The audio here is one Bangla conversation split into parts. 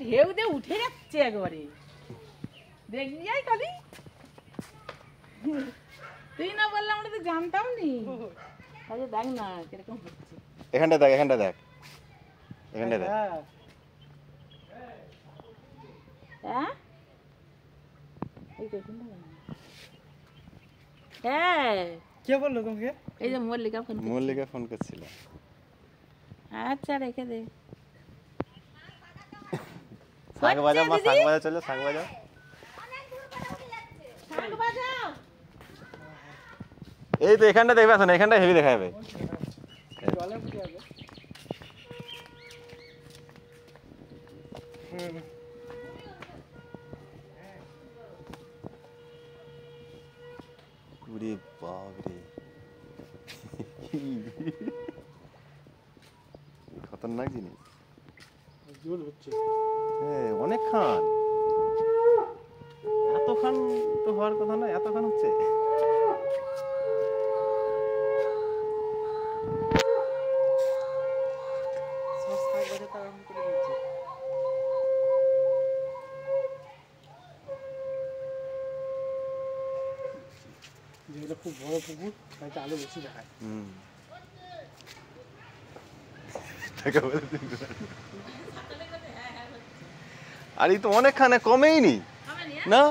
ঢেউ দিয়ে উঠে যাচ্ছে একবারে। দেখবি যাই কালি, তুই না বললে আমরা তো জানতাম নি। তাহলে দেখ না কিরকম হচ্ছে। এখানটা দেখ, এখানটা দেখ, এখানটা দেখ। হ্যাঁ এই তো হ্যাঁ কে বললো তোমাকে? এই যে মল্লিকা ফোন করছে। মল্লিকা ফোন করছিল। আচ্ছা রেখে দে। শাঁখ বাজাও মা, শাঁখ বাজাও, চলো শাঁখ বাজাও। শাঁখ বাজাও। এই তো এখানটা দেখবে, আসো না, এখানটা হেভি দেখা যাবে। জলে উঠে যাবে। ওরে বাপরে, খতরনাক জিনিস। জোর হচ্ছে। হ্যাঁ অনেক খান, এত খান তো হওয়ার কথা না, এত খান হচ্ছে। যেগুলো খুব বড় পুকুর তাই আলো বেশি দেখায়। আর এই তো অনেক খানে কমেই নি না।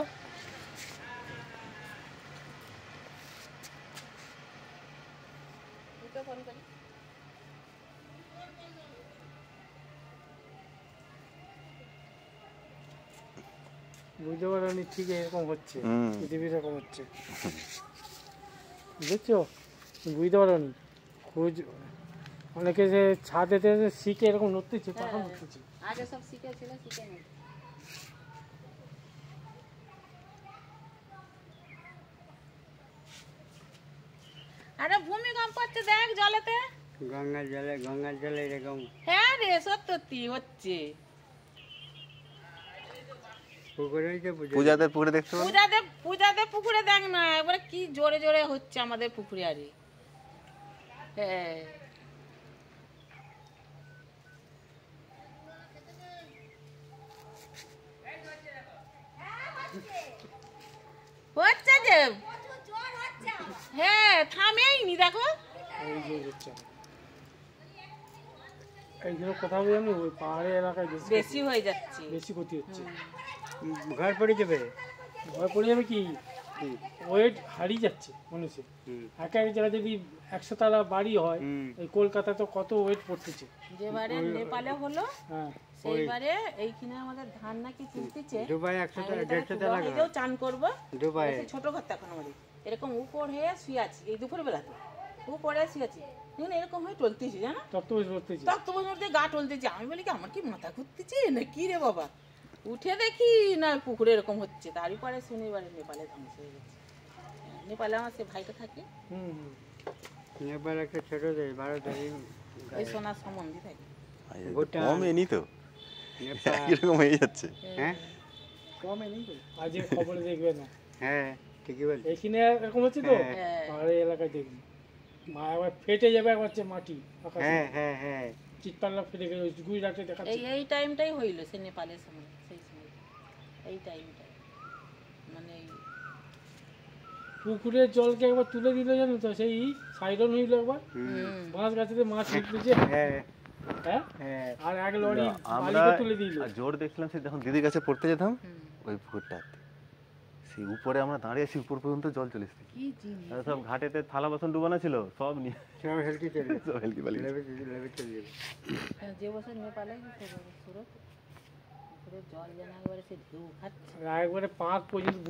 বুঝতে পারোনি ঠিক এরকম হচ্ছে, পৃথিবী এরকম হচ্ছে, বুঝছো? বুঝতে পারোনি খোঁজ অনেকে যে ছাদেতে শিখে এরকম নড়তেছে, পাখা নড়তেছে। আগে সব শিখেছিল, শিখে নেই। আরে ভূমিকম্প হচ্ছে দেখ জলেতে, গঙ্গার জলে এরকম। হ্যাঁ রে সত্যি হচ্ছে। পূজাদের পুকুরে দেখতে পাবো, পূজাদের পুকুরে দেখ না একবারে কি জোরে জোরে হচ্ছে আমাদের পুকুরে। আরে হ্যাঁ হচ্ছে যে, হ্যাঁ থামেইনি দেখো। এইগুলো কোথাও জানি ওই পাহাড়ি এলাকায় বেশি হয়ে যাচ্ছে, বেশি ক্ষতি হচ্ছে। ঘর পড়ে যাবে, ঘর পড়ে যাবে কি ওয়েট হারিয়ে যাচ্ছে মানুষের। এক এক জায়গায় যদি 100 তলা বাড়ি হয়, এই কলকাতা তো কত ওয়েট পড়তেছে। যেবারে নেপালে হলো সেইবারে এইখানে আমাদের ধান নাকি তুলতেছে, দুবাই 100 তলা এটাও চান করবো দুবাই, ছোট ঘর এখন আমাদের এরকম উপর হয়ে শুয়ে আছি এই দুপুর বেলাতে, উপরে শুয়ে আছি এরকম হয়ে টলতেছি জানো, তত্ত্ববন্ধে গা টলতেছি। আমি বলি কি আমার কি মাথা ঘুরতেছে না কি রে বাবা, উঠে দেখি না পুকুরে এরকম হচ্ছে। তারপরে শনিবারে নেপালে ধ্বংস হয়ে গেছে। নেপালে আমার সে ভাইটা থাকে, নেপাল একটা ছোট দেশ, ভারত এই সোনার সম্বন্ধে থাকে। কমেনি তো, এরকম হয়ে যাচ্ছে। হ্যাঁ কমেনি তো, আজ খবরে দেখবে না। হ্যাঁ ঠিকই বল, এখানে এরকম হচ্ছে তো পাহাড়ি এলাকায় দেখবি একবার ফেটে যাবে, একবার মাটি। হ্যাঁ হ্যাঁ হ্যাঁ চিৎপাল্লা ফেটে গেছে, গুজরাটে দেখা যাচ্ছে। এই টাইমটাই হইল সে নেপালের সময়, সেই সময় এই টাইমটা মানে পুকুরের জলকে একবার তুলে দিল জানো তো, সেই সাইডন হইল একবার, মাছ গাছেতে মাছ উঠতেছে। আর এক লরি বালিকে তুলে দিল। জোর দেখলাম সে যখন দিদির কাছে পড়তে যেতাম ওই পুকুরটাতে, সেই উপরে আমরা দাঁড়িয়ে আছি, উপর পর্যন্ত জল চলে এসেছে। সব ঘাটেতে থালা বাসন ডুবানো ছিল, সব নিয়ে সব হেলকি চলে, সব হেলকি বালি যে বছর নেপালে জল যেন একবারে সে ঢেউ খাচ্ছে, একবারে 5 পর্যন্ত